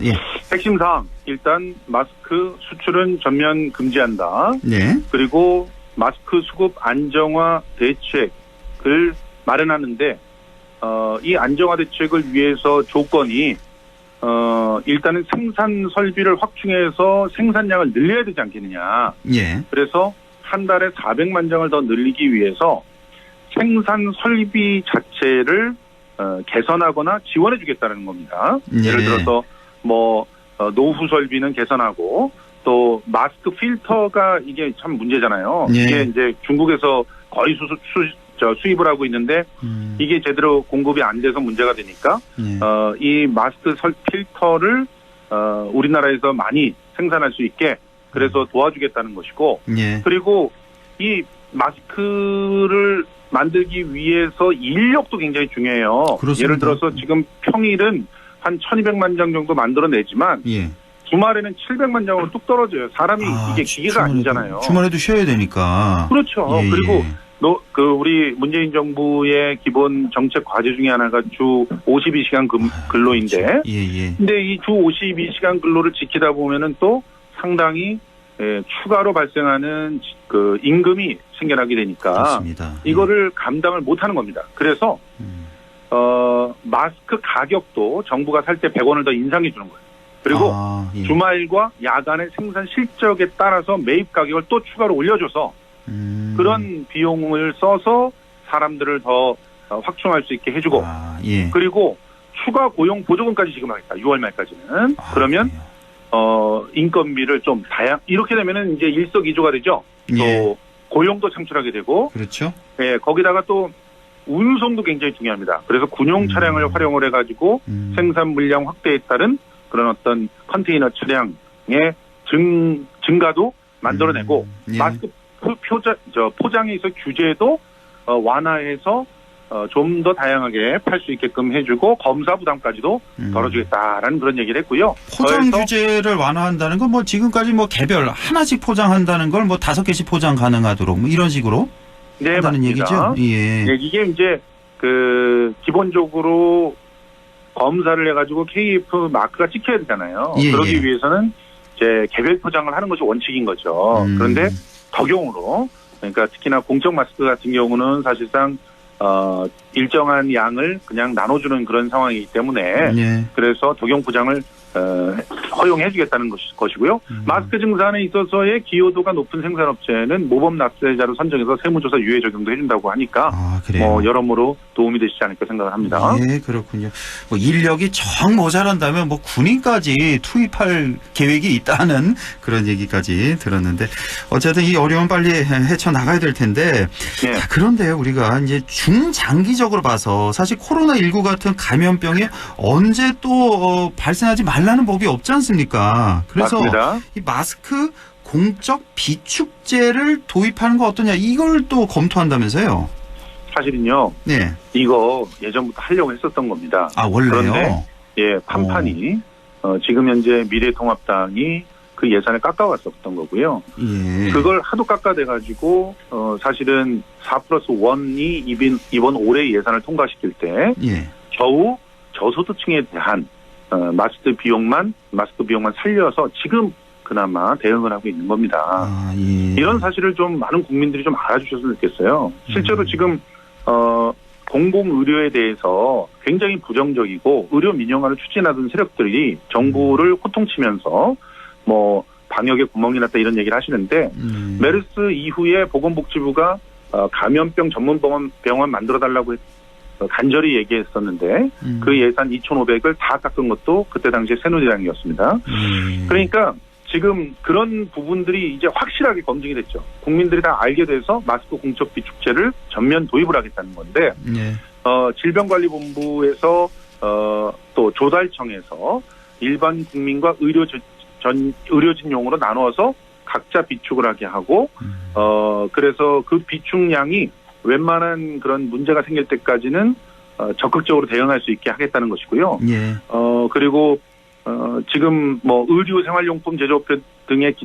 핵심 사항. 일단 마스크 수출은 전면 금지한다. 네. 그리고 마스크 수급 안정화 대책을 마련하는데 이 안정화 대책을 위해서 조건이 일단은 생산 설비를 확충해서 생산량을 늘려야 되지 않겠느냐. 예. 그래서 한 달에 400만 장을 더 늘리기 위해서 생산 설비 자체를 개선하거나 지원해 주겠다는 겁니다. 예를 들어서 노후 설비는 개선하고 또 마스크 필터가 이게 참 문제잖아요. 이게 이제 중국에서 거의 수입을 하고 있는데 이게 제대로 공급이 안 돼서 문제가 되니까 이 마스크 필터를 우리나라에서 많이 생산할 수 있게 그래서 도와주겠다는 것이고 그리고 이 마스크를 만들기 위해서 인력도 굉장히 중요해요. 그렇습니다. 예를 들어서 지금 평일은 한 1200만 장 정도 만들어내지만 예. 주말에는 700만 장으로 뚝 떨어져요. 사람이 이게 기계가 아니잖아요. 주말에도 쉬어야 되니까. 그렇죠. 예, 그리고 예. 우리 문재인 정부의 기본 정책 과제 중에 하나가 주 52시간 근로인데, 예. 근데 이 주 52시간 근로를 지키다 보면은 또 상당히 추가로 발생하는 그 임금이 생겨나게 되니까 그렇습니다. 이거를 감당을 못하는 겁니다. 그래서 마스크 가격도 정부가 살 때 100원을 더 인상해 주는 거예요. 그리고 예. 주말과 야간의 생산 실적에 따라서 매입 가격을 또 추가로 올려줘서 그런 비용을 써서 사람들을 더 확충할 수 있게 해주고 예. 그리고 추가 고용 보조금까지 지급하겠다. 6월 말까지는. 그러면 인건비를 좀 이렇게 되면은 이제 일석이조가 되죠. 예. 또 고용도 창출하게 되고 그렇죠. 예, 거기다가 또 운송도 굉장히 중요합니다. 그래서 군용 차량을 활용을 해가지고 생산 물량 확대에 따른 그런 어떤 컨테이너 차량의 증가도 만들어내고 예. 마스크 포장에 있어 규제도 완화해서 좀 더 다양하게 팔 수 있게끔 해주고 검사 부담까지도 덜어주겠다라는 그런 얘기를 했고요. 포장 규제를 완화한다는 건 뭐 지금까지 뭐 개별 하나씩 포장한다는 걸 뭐 5개씩 포장 가능하도록 뭐 이런 식으로 네, 한다는 맞습니다. 얘기죠. 예. 네, 이게 이제 기본적으로 검사를 해가지고 KF 마크가 찍혀야 되잖아요. 예, 그러기 위해서는 이제 개별 포장을 하는 것이 원칙인 거죠. 그런데 덕용으로 그러니까 특히나 공적 마스크 같은 경우는 사실상 일정한 양을 그냥 나눠주는 그런 상황이기 때문에 예. 그래서 덕용 포장을 허용해주겠다는 것이고요. 마스크 증산에 있어서의 기여도가 높은 생산업체는 모범 납세자로 선정해서 세무조사 유예 적용도 해준다고 하니까 뭐 여러모로 도움이 되시지 않을까 생각을 합니다. 예, 그렇군요. 뭐 인력이 정 모자란다면 뭐 군인까지 투입할 계획이 있다는 그런 얘기까지 들었는데 어쨌든 이 어려움 빨리 헤쳐나가야 될 텐데 자, 그런데 우리가 이제 중장기적으로 봐서 사실 코로나19 같은 감염병이 언제 또 발생하지 말라는 법이 없지 않습니까? 그래서 맞습니다. 이 마스크 공적 비축제를 도입하는 거 어떠냐 이걸 또 검토한다면서요? 사실은요. 네. 이거 예전부터 하려고 했었던 겁니다. 아, 원래요? 그런데 판판이 지금 현재 미래통합당이 그 예산을 깎아왔었던 거고요. 예. 그걸 하도 깎아대가지고 사실은 4+1이 이번 올해 예산을 통과시킬 때 겨우 저소득층에 대한 마스크 비용만 살려서 지금 그나마 대응을 하고 있는 겁니다. 이런 사실을 좀 많은 국민들이 좀 알아주셨으면 좋겠어요. 실제로 지금 공공의료에 대해서 굉장히 부정적이고 의료 민영화를 추진하던 세력들이 정부를 호통치면서 뭐 방역에 구멍이 났다 이런 얘기를 하시는데 메르스 이후에 보건복지부가 감염병 전문 병원 만들어달라고 간절히 얘기했었는데 그 예산 2,500을 다 깎은 것도 그때 당시에 새누리당이었습니다. 그러니까 지금 그런 부분들이 이제 확실하게 검증이 됐죠. 국민들이 다 알게 돼서 마스크 공적 비축제를 전면 도입을 하겠다는 건데 질병관리본부에서 또 조달청에서 일반 국민과 의료진용으로 나누어서 각자 비축을 하게 하고 그래서 그 비축량이 웬만한 그런 문제가 생길 때까지는 적극적으로 대응할 수 있게 하겠다는 것이고요. 그리고 지금 뭐 의류 생활용품 제조업체 등의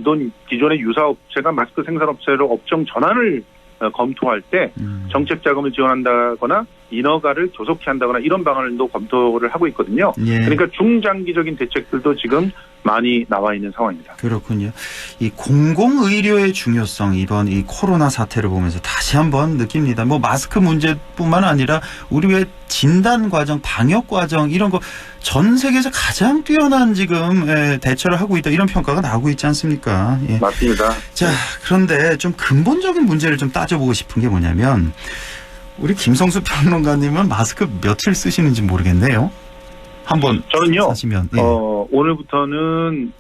기존의 유사업체가 마스크 생산업체로 업종 전환을 검토할 때 정책 자금을 지원한다거나 인허가를 조속히 한다거나 이런 방안도 검토를 하고 있거든요. 그러니까 중장기적인 대책들도 지금 많이 나와 있는 상황입니다. 그렇군요. 이 공공의료의 중요성 이번 이 코로나 사태를 보면서 다시 한번 느낍니다. 뭐 마스크 문제뿐만 아니라 우리의 진단 과정, 방역 과정 이런 거 전 세계에서 가장 뛰어난 지금 대처를 하고 있다 이런 평가가 나오고 있지 않습니까? 예. 맞습니다. 자, 그런데 좀 근본적인 문제를 좀 따져보고 싶은 게 뭐냐면 우리 김성수 평론가님은 마스크 며칠 쓰시는지 모르겠네요. 한번 저는요. 사시면 오늘부터는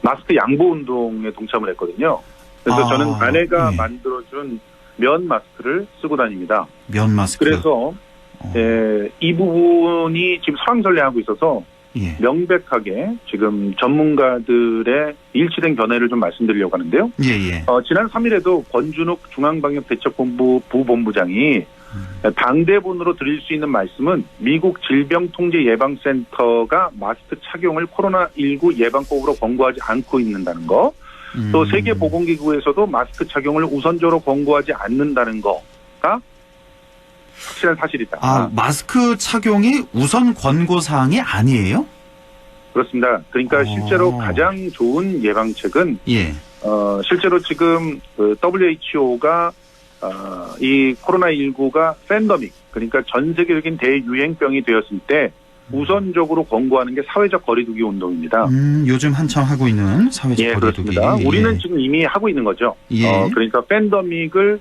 마스크 양보 운동에 동참을 했거든요. 그래서 저는 아내가 만들어준 면 마스크를 쓰고 다닙니다. 면 마스크. 그래서 이 부분이 지금 설왕설래하고 있어서 명백하게 지금 전문가들의 일치된 견해를 좀 말씀드리려고 하는데요. 지난 3일에도 권준욱 중앙방역대책본부 부본부장이 당대본으로 드릴 수 있는 말씀은 미국 질병통제예방센터가 마스크 착용을 코로나19 예방법으로 권고하지 않고 있는다는 거, 또 세계보건기구에서도 마스크 착용을 우선적으로 권고하지 않는다는 거가 확실한 사실이다. 마스크 착용이 우선 권고사항이 아니에요? 그렇습니다. 그러니까 실제로 가장 좋은 예방책은 실제로 지금 그 WHO가 이 코로나19가 팬데믹, 그러니까 전 세계적인 대유행병이 되었을 때 우선적으로 권고하는 게 사회적 거리두기 운동입니다. 요즘 한참 하고 있는 사회적 거리두기. 그렇습니다. 우리는 지금 이미 하고 있는 거죠. 그러니까 팬데믹에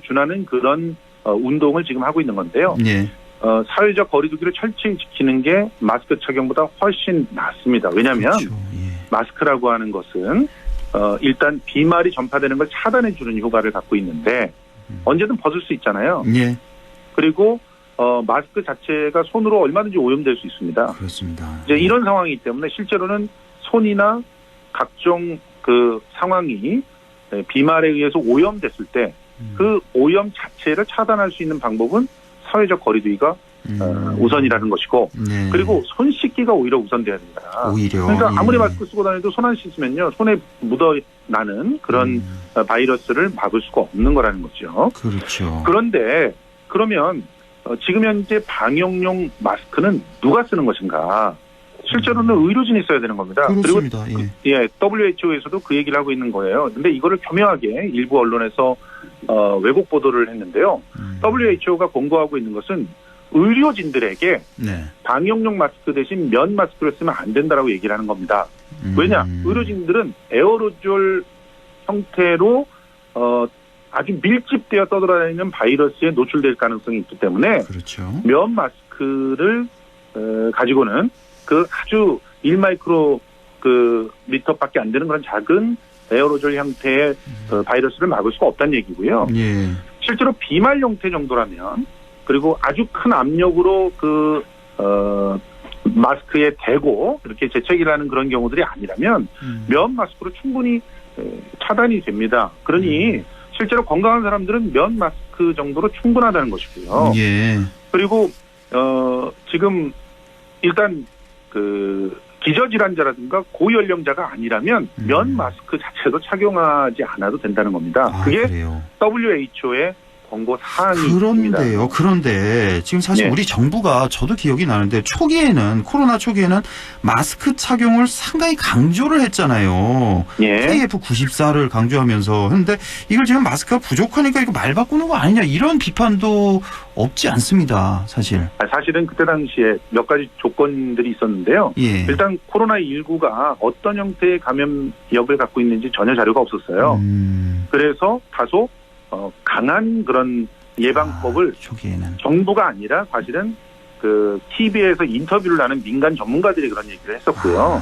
준하는 그런 운동을 지금 하고 있는 건데요. 사회적 거리두기를 철저히 지키는 게 마스크 착용보다 훨씬 낫습니다. 왜냐하면 마스크라고 하는 것은 일단 비말이 전파되는 걸 차단해주는 효과를 갖고 있는데 언제든 벗을 수 있잖아요. 그리고 마스크 자체가 손으로 얼마든지 오염될 수 있습니다. 그렇습니다. 이제 이런 상황이기 때문에 실제로는 손이나 각종 그 상황이 비말에 의해서 오염됐을 때 그 오염 자체를 차단할 수 있는 방법은 사회적 거리두기가 우선이라는 것이고, 그리고 손 씻기가 오히려 우선돼야 됩니다. 그러니까 아무리 마스크 쓰고 다녀도 손 안 씻으면요, 손에 묻어나는 그런 바이러스를 막을 수가 없는 거라는 거죠. 그렇죠. 그런데 그러면 지금 현재 방역용 마스크는 누가 쓰는 것인가? 실제로는 의료진이 써야 되는 겁니다. 그렇습니다. 그리고 WHO에서도 그 얘기를 하고 있는 거예요. 근데 이거를 교묘하게 일부 언론에서 왜곡 보도를 했는데요. WHO가 권고하고 있는 것은 의료진들에게 방역용 마스크 대신 면 마스크를 쓰면 안 된다라고 얘기를 하는 겁니다. 왜냐? 의료진들은 에어로졸 형태로 아주 밀집되어 떠돌아다니는 바이러스에 노출될 가능성이 있기 때문에 면 마스크를 가지고는 그 아주 1마이크로 그 미터밖에 안 되는 그런 작은 에어로졸 형태의 바이러스를 막을 수가 없다는 얘기고요. 실제로 비말 형태 정도라면, 그리고 아주 큰 압력으로 그 마스크에 대고 이렇게 재채기를 그런 경우들이 아니라면 면 마스크로 충분히 차단이 됩니다. 그러니 실제로 건강한 사람들은 면 마스크 정도로 충분하다는 것이고요. 그리고 지금 일단 그 기저질환자라든가 고연령자가 아니라면 면 마스크 자체도 착용하지 않아도 된다는 겁니다. 그게 WHO의 권고 사항입니다. 그런데 지금 사실 우리 정부가, 저도 기억이 나는데 초기에는, 코로나 초기에는 마스크 착용을 상당히 강조를 했잖아요. KF94를 강조하면서. 근데 이걸 지금 마스크가 부족하니까 이거 말 바꾸는 거 아니냐, 이런 비판도 없지 않습니다, 사실. 사실은 그때 당시에 몇 가지 조건들이 있었는데요. 일단 코로나19가 어떤 형태의 감염력을 갖고 있는지 전혀 자료가 없었어요. 그래서 다소 강한 그런 예방법을 초기에는 정부가 아니라 사실은 그 TV에서 인터뷰를 하는 민간 전문가들이 그런 얘기를 했었고요.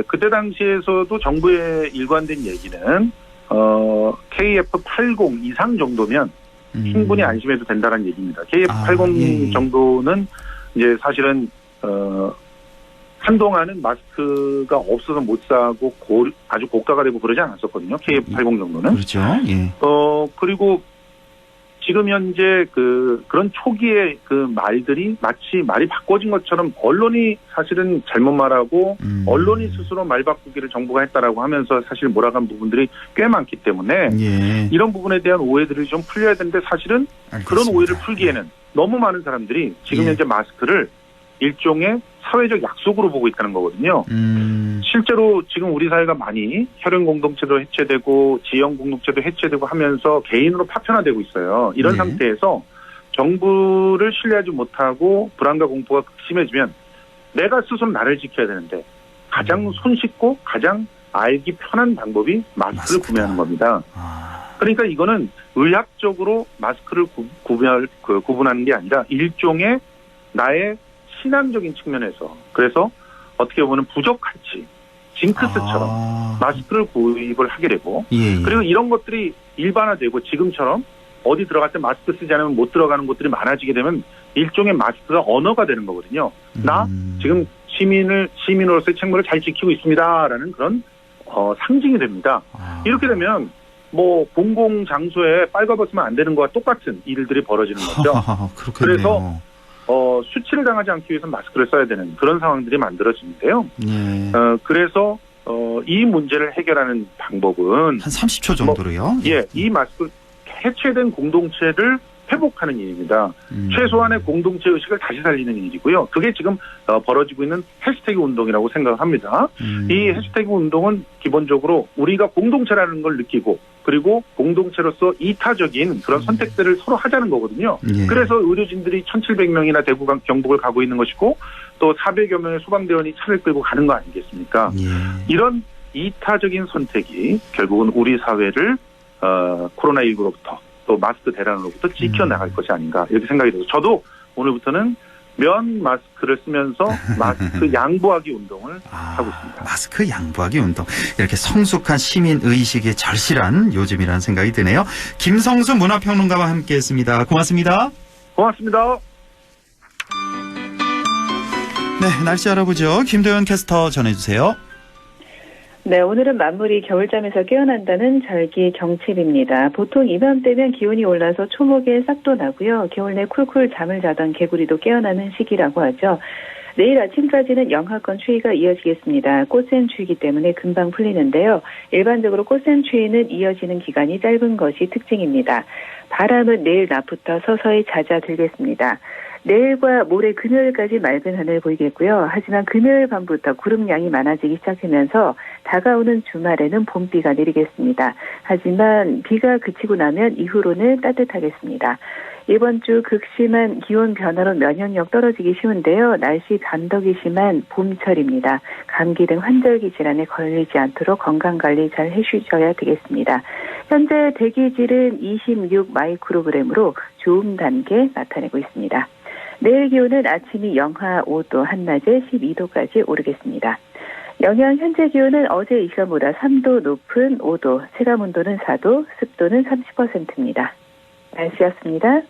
그때 당시에서도 정부의 일관된 얘기는 KF80 이상 정도면 충분히 안심해도 된다는 얘기입니다. KF80 정도는 이제 사실은 한동안은 마스크가 없어서 못 사고 아주 고가가 되고 그러지 않았었거든요. KF80 정도는. 그리고 지금 현재 그런 초기의 그 말들이 마치 말이 바꿔진 것처럼 언론이 사실은 잘못 말하고 언론이 스스로 말 바꾸기를 정부가 했다라고 하면서 사실 몰아간 부분들이 꽤 많기 때문에 이런 부분에 대한 오해들을 좀 풀려야 되는데, 사실은 그런 오해를 풀기에는 너무 많은 사람들이 지금 현재 마스크를 일종의 사회적 약속으로 보고 있다는 거거든요. 실제로 지금 우리 사회가 많이 혈연 공동체도 해체되고 지형 공동체도 해체되고 하면서 개인으로 파편화되고 있어요. 이런 상태에서 정부를 신뢰하지 못하고 불안과 공포가 심해지면 내가 스스로 나를 지켜야 되는데 가장 손쉽고 가장 알기 편한 방법이 마스크를 구매하는 겁니다. 그러니까 이거는 의학적으로 마스크를 구분하는 게 아니라 일종의 나의 신앙적인 측면에서, 그래서 어떻게 보면 부족할지 징크스처럼 마스크를 구입을 하게 되고, 그리고 이런 것들이 일반화되고 지금처럼 어디 들어갈 때 마스크 쓰지 않으면 못 들어가는 곳들이 많아지게 되면 일종의 마스크가 언어가 되는 거거든요. 나 지금 시민으로서의 책무를 잘 지키고 있습니다라는 그런 상징이 됩니다. 이렇게 되면 뭐 공공 장소에 빨가벗으면 안 되는 거와 똑같은 일들이 벌어지는 거죠. 그렇겠네요. 그래서 수치를 당하지 않기 위해서 마스크를 써야 되는 그런 상황들이 만들어지는데요. 예. 그래서 이 문제를 해결하는 방법은 한 30초 정도로요. 이 마스크 해체된 공동체를 회복하는 일입니다. 최소한의 공동체 의식을 다시 살리는 일이고요. 그게 지금 벌어지고 있는 해시태그 운동이라고 생각합니다. 이 해시태그 운동은 기본적으로 우리가 공동체라는 걸 느끼고 그리고 공동체로서 이타적인 그런 선택들을 서로 하자는 거거든요. 예. 그래서 의료진들이 1,700명이나 대구 경북을 가고 있는 것이고 또 400여 명의 소방대원이 차를 끌고 가는 거 아니겠습니까? 예. 이런 이타적인 선택이 결국은 우리 사회를 코로나19로부터 또 마스크 대란으로부터 지켜나갈 것이 아닌가 이렇게 생각이 들어서 저도 오늘부터는 면 마스크를 쓰면서 마스크 양보하기 운동을 하고 있습니다. 마스크 양보하기 운동. 이렇게 성숙한 시민 의식이 절실한 요즘이라는 생각이 드네요. 김성수 문화평론가와 함께했습니다. 고맙습니다. 고맙습니다. 네, 날씨 알아보죠. 김도현 캐스터 전해주세요. 네, 오늘은 만물이 겨울잠에서 깨어난다는 절기 경칩입니다. 보통 이맘때면 기온이 올라서 초목에 싹도 나고요. 겨울 내 쿨쿨 잠을 자던 개구리도 깨어나는 시기라고 하죠. 내일 아침까지는 영하권 추위가 이어지겠습니다. 꽃샘 추위이기 때문에 금방 풀리는데요. 일반적으로 꽃샘 추위는 이어지는 기간이 짧은 것이 특징입니다. 바람은 내일 낮부터 서서히 잦아들겠습니다. 내일과 모레 금요일까지 맑은 하늘 보이겠고요. 하지만 금요일 밤부터 구름량이 많아지기 시작하면서 다가오는 주말에는 봄비가 내리겠습니다. 하지만 비가 그치고 나면 이후로는 따뜻하겠습니다. 이번 주 극심한 기온 변화로 면역력 떨어지기 쉬운데요. 날씨 변덕이 심한 봄철입니다. 감기 등 환절기 질환에 걸리지 않도록 건강관리 잘 해주셔야 되겠습니다. 현재 대기질은 26 마이크로그램으로 좋음 단계 나타내고 있습니다. 내일 기온은 아침이 영하 5도, 한낮에 12도까지 오르겠습니다. 영양 현재 기온은 어제 이 시간보다 3도 높은 5도, 체감 온도는 4도, 습도는 30%입니다. 날씨였습니다.